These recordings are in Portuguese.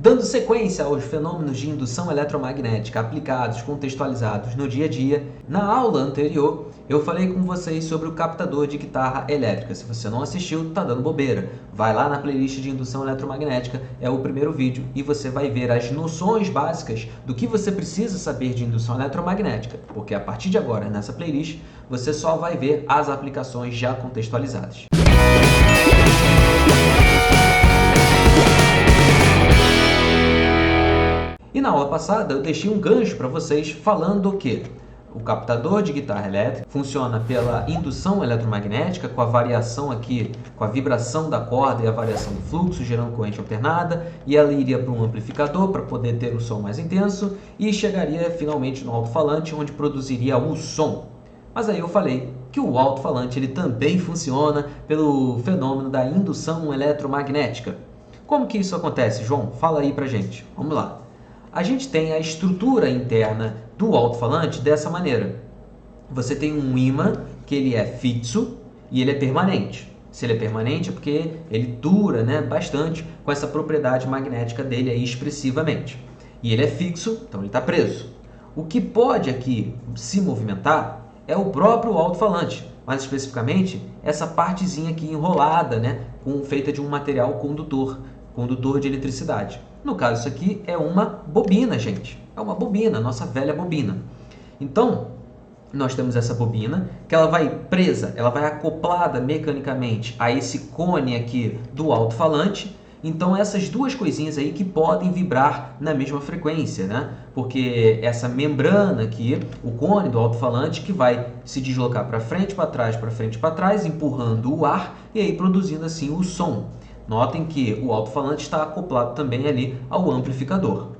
Dando sequência aos fenômenos de indução eletromagnética aplicados, contextualizados no dia a dia, na aula anterior eu falei com vocês sobre o captador de guitarra elétrica. Se você não assistiu, tá dando bobeira. Vai lá na playlist de indução eletromagnética, é o primeiro vídeo, e você vai ver as noções básicas do que você precisa saber de indução eletromagnética, porque a partir de agora, nessa playlist, você só vai ver as aplicações já contextualizadas. E na aula passada eu deixei um gancho para vocês falando que o captador de guitarra elétrica funciona pela indução eletromagnética, com a variação aqui, com a vibração da corda e a variação do fluxo, gerando corrente alternada, e ela iria para um amplificador para poder ter o som mais intenso e chegaria finalmente no alto-falante, onde produziria o som. Mas aí eu falei que o alto-falante ele também funciona pelo fenômeno da indução eletromagnética. Como que isso acontece, João? Fala aí pra gente. Vamos lá. A gente tem a estrutura interna do alto-falante dessa maneira. Você tem um ímã que ele é fixo e ele é permanente. Se ele é permanente é porque ele dura, bastante com essa propriedade magnética dele aí expressivamente. E ele é fixo, então ele está preso. O que pode aqui se movimentar é o próprio alto-falante, mais especificamente essa partezinha aqui enrolada, feita de um material condutor de eletricidade. No caso, isso aqui é uma bobina, gente. É uma bobina, nossa velha bobina. Então, nós temos essa bobina que ela vai presa, ela vai acoplada mecanicamente a esse cone aqui do alto-falante. Então, essas duas coisinhas aí que podem vibrar na mesma frequência, Porque essa membrana aqui, o cone do alto-falante, que vai se deslocar para frente, para frente, para trás, empurrando o ar e aí produzindo assim o som. Notem que o alto-falante está acoplado também ali ao amplificador.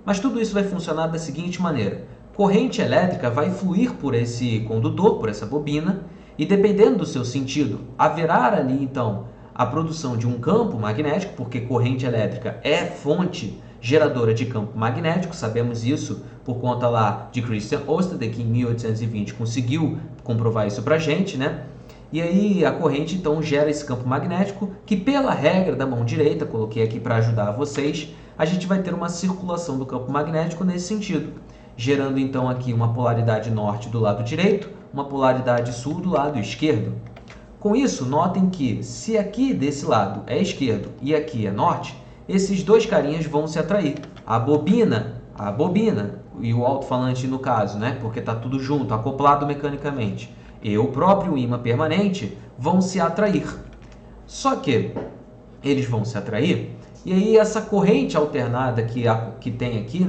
Mas tudo isso vai funcionar da seguinte maneira. Corrente elétrica vai fluir por esse condutor, por essa bobina, e dependendo do seu sentido, haverá ali então a produção de um campo magnético, porque corrente elétrica é fonte geradora de campo magnético, sabemos isso por conta lá de Christian Ørsted, que em 1820 conseguiu comprovar isso pra gente, E aí a corrente então gera esse campo magnético que, pela regra da mão direita, coloquei aqui para ajudar vocês, a gente vai ter uma circulação do campo magnético nesse sentido, gerando então aqui uma polaridade norte do lado direito, uma polaridade sul do lado esquerdo. Com isso, notem que se aqui desse lado é esquerdo e aqui é norte, esses dois carinhas vão se atrair. A bobina e o alto-falante no caso, porque está tudo junto, acoplado mecanicamente, e o próprio ímã permanente vão se atrair. Só que eles vão se atrair e aí essa corrente alternada que tem aqui,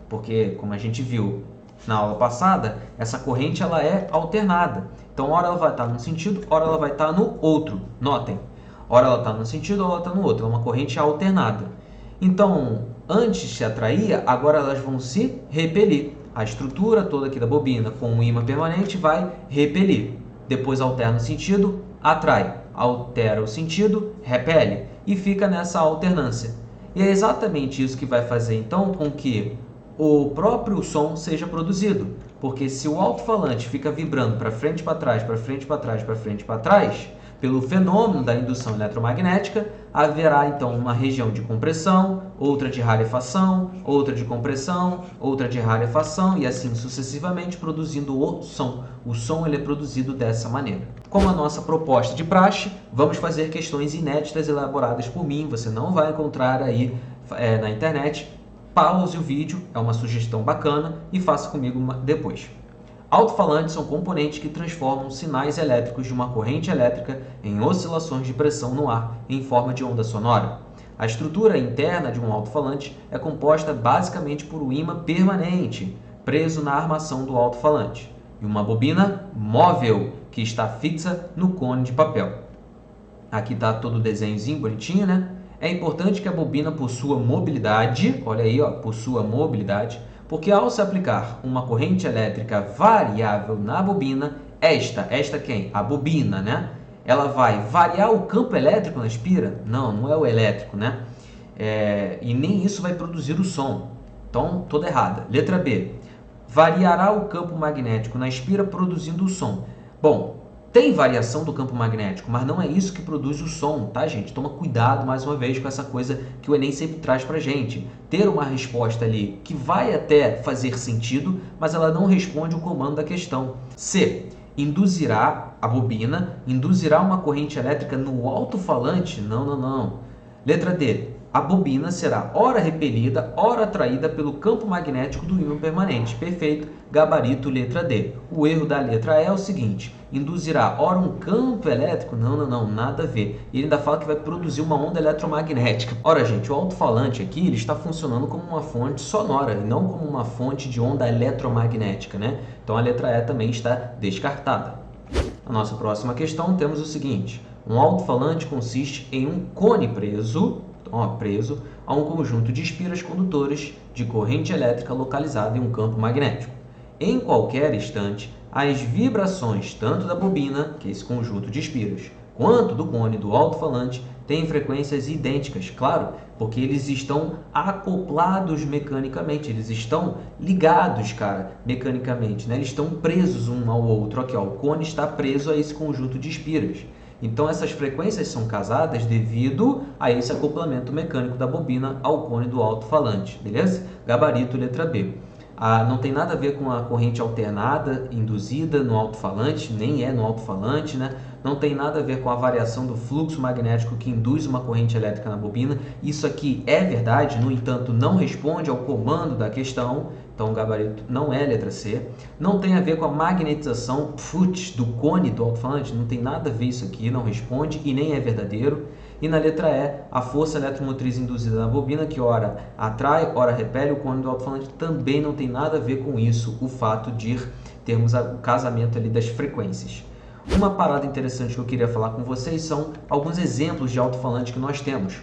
porque como a gente viu na aula passada, essa corrente ela é alternada. Então, ora ela vai estar num sentido, ora ela vai estar no outro. Notem, ora ela está num sentido, ora ela está no outro. É uma corrente alternada. Então, antes se atraía, agora elas vão se repelir. A estrutura toda aqui da bobina com o ímã permanente vai repelir. Depois alterna o sentido, atrai. Altera o sentido, repele. E fica nessa alternância. E é exatamente isso que vai fazer então com que o próprio som seja produzido. Porque se o alto-falante fica vibrando para frente, para trás, para frente, para trás, para frente, para trás, pelo fenômeno da indução eletromagnética, haverá então uma região de compressão, outra de rarefação, outra de compressão, outra de rarefação e assim sucessivamente produzindo o som. O som ele é produzido dessa maneira. Como a nossa proposta de praxe, vamos fazer questões inéditas elaboradas por mim, você não vai encontrar aí na internet. Pause o vídeo, é uma sugestão bacana e faça comigo depois. Alto-falantes são componentes que transformam sinais elétricos de uma corrente elétrica em oscilações de pressão no ar em forma de onda sonora. A estrutura interna de um alto-falante é composta basicamente por um ímã permanente, preso na armação do alto-falante, e uma bobina móvel, que está fixa no cone de papel. Aqui está todo o desenhozinho bonitinho, É importante que a bobina possua mobilidade, olha aí, possua mobilidade, porque ao se aplicar uma corrente elétrica variável na bobina, esta quem? A bobina, Ela vai variar o campo elétrico na espira? Não é o elétrico, E nem isso vai produzir o som. Então, toda errada. Letra B. Variará o campo magnético na espira produzindo o som. Bom, Tem variação do campo magnético, mas não é isso que produz o som, tá, gente? Toma cuidado, mais uma vez, com essa coisa que o Enem sempre traz pra gente. Ter uma resposta ali que vai até fazer sentido, mas ela não responde o comando da questão. C. Induzirá a bobina, induzirá uma corrente elétrica no alto-falante? Não, não, não. Letra D. A bobina será ora repelida, ora atraída pelo campo magnético do ímã permanente. Perfeito. Gabarito, letra D. O erro da letra E é o seguinte: induzirá ora um campo elétrico? Não, não, não, nada a ver. E ele ainda fala que vai produzir uma onda eletromagnética. Ora, gente, o alto-falante aqui ele está funcionando como uma fonte sonora e não como uma fonte de onda eletromagnética, né? Então a letra E também está descartada. Na nossa próxima questão temos o seguinte: um alto-falante consiste em um cone preso a um conjunto de espiras condutores de corrente elétrica localizada em um campo magnético. Em qualquer instante, as vibrações tanto da bobina, que é esse conjunto de espiras, quanto do cone do alto-falante têm frequências idênticas, claro, porque eles estão acoplados mecanicamente, eles estão ligados, mecanicamente, né? Eles estão presos um ao outro. Aqui, ó, o cone está preso a esse conjunto de espiras. Então, essas frequências são casadas devido a esse acoplamento mecânico da bobina ao cone do alto-falante, beleza? Gabarito, letra B. Não tem nada a ver com a corrente alternada induzida no alto-falante, nem é no alto-falante, né? Não tem nada a ver com a variação do fluxo magnético que induz uma corrente elétrica na bobina. Isso aqui é verdade, no entanto, não responde ao comando da questão. Então, o gabarito não é letra C. Não tem a ver com a magnetização do cone do alto-falante. Não tem nada a ver isso aqui, não responde e nem é verdadeiro. E na letra E, a força eletromotriz induzida na bobina, que ora atrai, ora repele o cone do alto-falante, também não tem nada a ver com isso, o fato de termos o casamento ali das frequências. Uma parada interessante que eu queria falar com vocês são alguns exemplos de alto-falante que nós temos.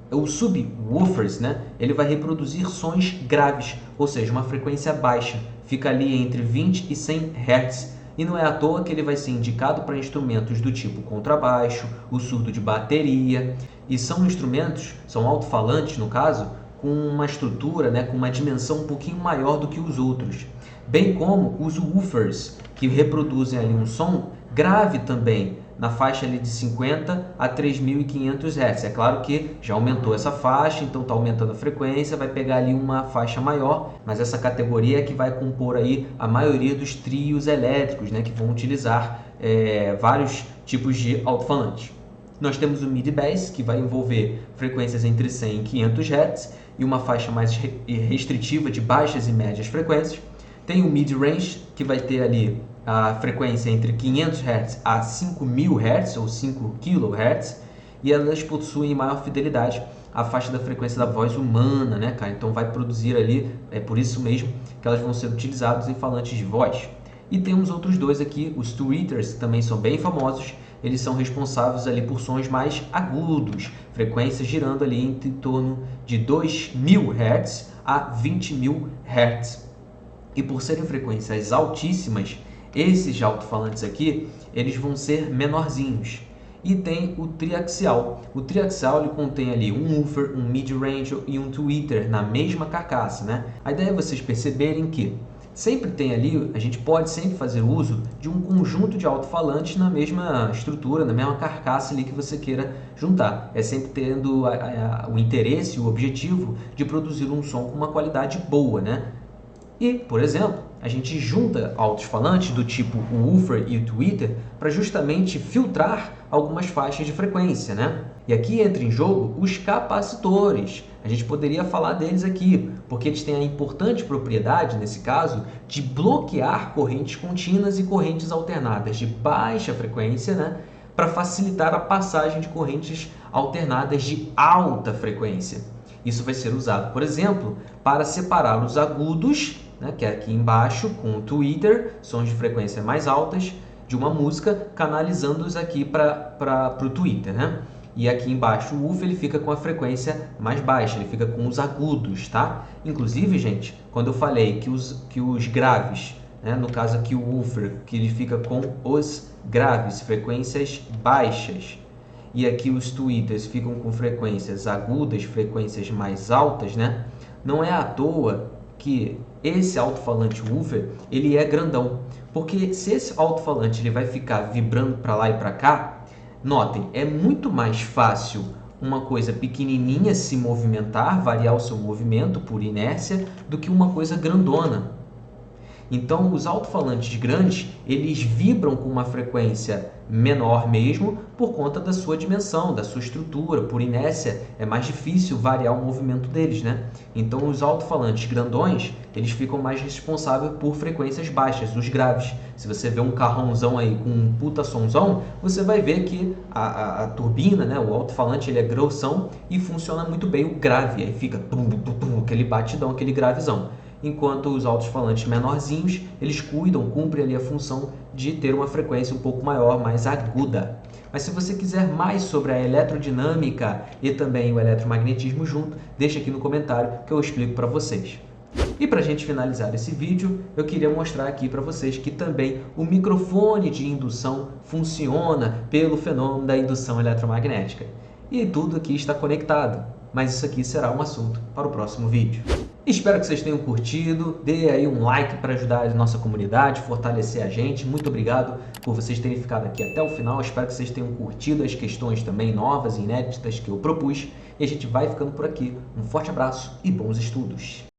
O subwoofers, né, ele vai reproduzir sons graves, ou seja, uma frequência baixa, fica ali entre 20 e 100 Hz. E não é à toa que ele vai ser indicado para instrumentos do tipo contrabaixo, o surdo de bateria, e são instrumentos, são alto-falantes no caso, com uma estrutura, né, com uma dimensão um pouquinho maior do que os outros, bem como os woofers, que reproduzem ali um som grave também, na faixa ali de 50 a 3.500 Hz. É claro que já aumentou essa faixa, então está aumentando a frequência, vai pegar ali uma faixa maior, mas essa categoria é que vai compor aí a maioria dos trios elétricos, né, que vão utilizar vários tipos de alto-falantes. Nós temos o mid-bass, que vai envolver frequências entre 100 e 500 Hz e uma faixa mais restritiva de baixas e médias frequências. Tem o mid-range, que vai ter ali a frequência entre 500 Hz a 5.000 Hz ou 5 kHz, e elas possuem maior fidelidade à faixa da frequência da voz humana, né, cara? Então vai produzir ali, é por isso mesmo que elas vão ser utilizadas em falantes de voz. E temos outros dois aqui, os tweeters, que também são bem famosos. Eles são responsáveis ali por sons mais agudos, frequências girando ali em torno de 2.000 Hz a 20.000 Hz. E por serem frequências altíssimas, esses alto-falantes aqui, eles vão ser menorzinhos. E tem o triaxial. O triaxial ele contém ali um woofer, um mid-range e um tweeter na mesma carcaça, né? A ideia é vocês perceberem que sempre tem ali, a gente pode sempre fazer uso de um conjunto de alto-falantes na mesma estrutura, na mesma carcaça ali que você queira juntar. É sempre tendo o interesse, o objetivo de produzir um som com uma qualidade boa, né? E, por exemplo, a gente junta altos-falantes do tipo o woofer e o tweeter para justamente filtrar algumas faixas de frequência, né? E aqui entra em jogo os capacitores. A gente poderia falar deles aqui, porque eles têm a importante propriedade, nesse caso, de bloquear correntes contínuas e correntes alternadas de baixa frequência, né? Para facilitar a passagem de correntes alternadas de alta frequência. Isso vai ser usado, por exemplo, para separar os agudos, né, que é aqui embaixo, com o tweeter, sons de frequência mais altas, de uma música, canalizando-os aqui para o tweeter, né? E aqui embaixo o woofer ele fica com a frequência mais baixa, ele fica com os agudos, tá? Inclusive, gente, quando eu falei que os graves, né, no caso aqui o woofer, que ele fica com os graves, frequências baixas, e aqui os tweeters ficam com frequências agudas, frequências mais altas, né? Não é à toa que esse alto-falante woofer ele é grandão, porque se esse alto-falante ele vai ficar vibrando para lá e para cá, notem, é muito mais fácil uma coisa pequenininha se movimentar, variar o seu movimento por inércia, do que uma coisa grandona. Então, os alto-falantes grandes, eles vibram com uma frequência menor mesmo por conta da sua dimensão, da sua estrutura. Por inércia, é mais difícil variar o movimento deles, né? Então, os alto-falantes grandões, eles ficam mais responsáveis por frequências baixas, os graves. Se você vê um carrãozão aí com um puta sonzão, você vai ver que a turbina, né, o alto-falante, ele é grossão e funciona muito bem o grave. Aí fica aquele batidão, aquele gravizão. Enquanto os alto-falantes menorzinhos, eles cumprem ali a função de ter uma frequência um pouco maior, mais aguda. Mas se você quiser mais sobre a eletrodinâmica e também o eletromagnetismo junto, deixa aqui no comentário que eu explico para vocês. E para a gente finalizar esse vídeo, eu queria mostrar aqui para vocês que também o microfone de indução funciona pelo fenômeno da indução eletromagnética. E tudo aqui está conectado, mas isso aqui será um assunto para o próximo vídeo. Espero que vocês tenham curtido, dê aí um like para ajudar a nossa comunidade, fortalecer a gente. Muito obrigado por vocês terem ficado aqui até o final. Espero que vocês tenham curtido as questões também novas e inéditas que eu propus. E a gente vai ficando por aqui. Um forte abraço e bons estudos!